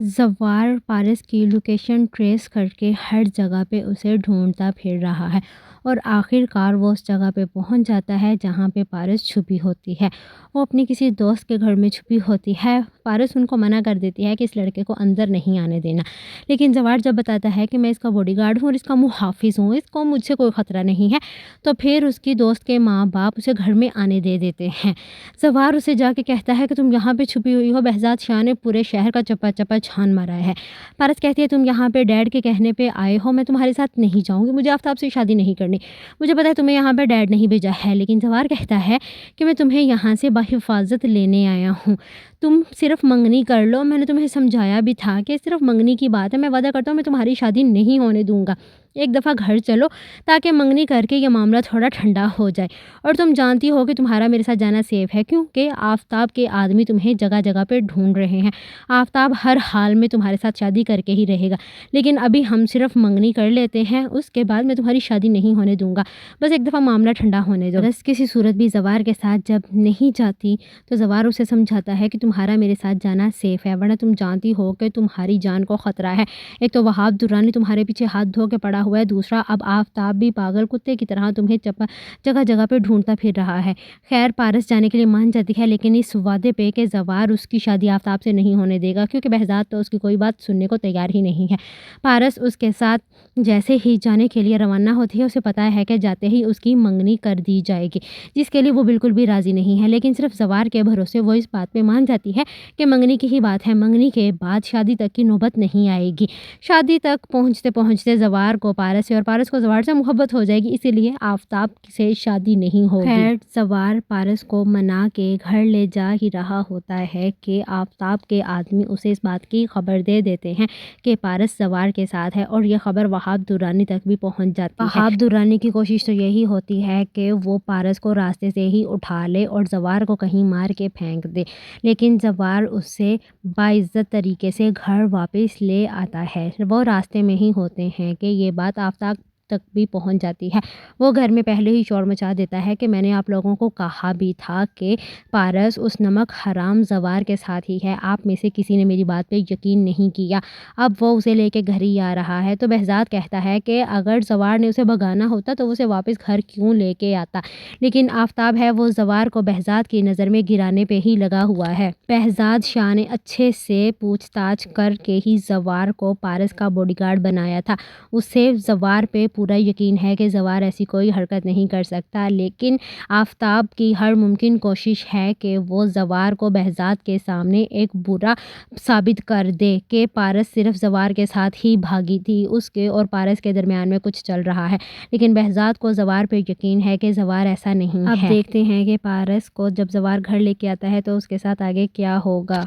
زوار پارس کی location trace کرکے ہر جگہ پہ اسے ڈھونڈتا پھر رہا ہے اور آخر کار وہ اس جگہ پہ پہنچ جاتا ہے جہاں پہ پارس چھپی ہوتی ہے۔ وہ اپنی کسی دوست کے گھر میں چھپی ہوتی ہے۔ پارس ان کو منع کر دیتی ہے کہ اس لڑکے کو اندر نہیں آنے دینا، لیکن زوار جب بتاتا ہے کہ میں اس کا باڈی گارڈ ہوں اور اس کا محافظ ہوں، اس کو مجھ سے کوئی خطرہ نہیں ہے، تو پھر اس کی دوست کے ماں باپ اسے گھر میں آنے دے دیتے ہیں۔ زوار اسے جا کے کہتا ہے کہ تم یہاں پہ چھپی ہوئی ہو، بہزاد شاہ نے پورے شہر کا چپا چپا چھان مارا ہے۔ پارس کہتی ہے تم یہاں پہ ڈیڈ کے کہنے پہ آئے ہو، میں تمہارے ساتھ نہیں جاؤں گی، مجھے آفتاب سے شادی نہیں کرنی، مجھے پتا ہے تمہیں یہاں پہ ڈیڈ نہیں بھیجا ہے، لیکن زوار کہتا ہے کہ میں تمہیں یہاں سے بحفاظت لینے آیا ہوں، تم صرف منگنی کر لو، میں نے تمہیں سمجھایا بھی تھا کہ صرف منگنی کی بات ہے، میں وعدہ کرتا ہوں میں تمہاری شادی نہیں ہونے دوں گا، ایک دفعہ گھر چلو تاکہ منگنی کر کے یہ معاملہ تھوڑا ٹھنڈا ہو جائے، اور تم جانتی ہو کہ تمہارا میرے ساتھ جانا سیف ہے کیونکہ آفتاب کے آدمی تمہیں جگہ جگہ پہ ڈھونڈ رہے ہیں، آفتاب ہر حال میں تمہارے ساتھ شادی کر کے ہی رہے گا، لیکن ابھی ہم صرف منگنی کر لیتے ہیں، اس کے بعد میں تمہاری شادی نہیں ہونے دوں گا، بس ایک دفعہ معاملہ ٹھنڈا ہونے دو۔ بس کسی صورت بھی زوار کے ساتھ جب نہیں جاتی تو زوار اسے سمجھاتا ہے کہ تمہارا میرے ساتھ جانا سیف ہے، ورنہ تم جانتی ہو کہ تمہاری جان کو خطرہ ہے، ایک تو وہاب درانی تمہارے پیچھے ہاتھ دھو کے پڑا ہوا ہے، دوسرا اب آفتاب بھی پاگل کتے کی طرح تمہیں جگہ جگہ پہ ڈھونڈتا پھر رہا ہے۔ خیر پارس جانے کے لیے مان جاتی ہے، لیکن اس وعدے پہ کہ زوار اس کی شادی آفتاب سے نہیں ہونے دے گا، کیونکہ بہزاد تو اس کی کوئی بات سننے کو تیار ہی نہیں ہے۔ پارس اس کے ساتھ جیسے ہی جانے کے لیے روانہ ہوتی ہے، اسے پتا ہے کہ جاتے ہی اس کی منگنی کر دی جائے گی، جس کے لیے وہ بالکل بھی راضی نہیں ہے، لیکن صرف زوار کے بھروسے وہ اس بات پہ مان جاتی ہے کہ منگنی کی ہی بات ہے، منگنی کے بعد شادی تک کی نوبت نہیں آئے گی۔ شادی تک پہنچتے پہنچتے زوار کو پارس سے اور پارس کو زوار سے محبت ہو جائے گی، اسی لیے آفتاب سے شادی نہیں ہوگی۔ خیر زوار پارس کو منا کے گھر لے جا ہی رہا ہوتا ہے کہ آفتاب کے آدمی اسے اس بات کی خبر دے دیتے ہیں کہ پارس زوار کے ساتھ ہے، اور یہ خبر وہاب درانی تک بھی پہنچ جاتی ہے۔ وہاب درانی کی کوشش تو یہی ہوتی ہے کہ وہ پارس کو راستے سے ہی اٹھا لے اور زوار کو کہیں مار کے پھینک دے، لیکن زوار اسے باعزت طریقے سے گھر واپس لے آتا ہے۔ وہ راستے میں ہی ہوتے ہیں کہ یہ بات آفتاب تک بھی پہنچ جاتی ہے۔ وہ گھر میں پہلے ہی شور مچا دیتا ہے کہ میں نے آپ لوگوں کو کہا بھی تھا کہ پارس اس نمک حرام زوار کے ساتھ ہی ہے، آپ میں سے کسی نے میری بات پہ یقین نہیں کیا، اب وہ اسے لے کے گھر ہی آ رہا ہے۔ تو بہزاد کہتا ہے کہ اگر زوار نے اسے بھگانا ہوتا تو اسے واپس گھر کیوں لے کے آتا، لیکن آفتاب ہے وہ زوار کو بہزاد کی نظر میں گرانے پہ ہی لگا ہوا ہے۔ بہزاد شاہ نے اچھے سے پوچھ تاچھ کر کے ہی زوار کو پارس کا باڈی گارڈ بنایا تھا، اسے زوار پہ پورا یقین ہے کہ زوار ایسی کوئی حرکت نہیں کر سکتا، لیکن آفتاب کی ہر ممکن کوشش ہے کہ وہ زوار کو بہزاد کے سامنے ایک برا ثابت کر دے کہ پارس صرف زوار کے ساتھ ہی بھاگی تھی، اس کے اور پارس کے درمیان میں کچھ چل رہا ہے، لیکن بہزاد کو زوار پہ یقین ہے کہ زوار ایسا نہیں ہے۔ اب دیکھتے ہیں کہ پارس کو جب زوار گھر لے کے آتا ہے تو اس کے ساتھ آگے کیا ہوگا۔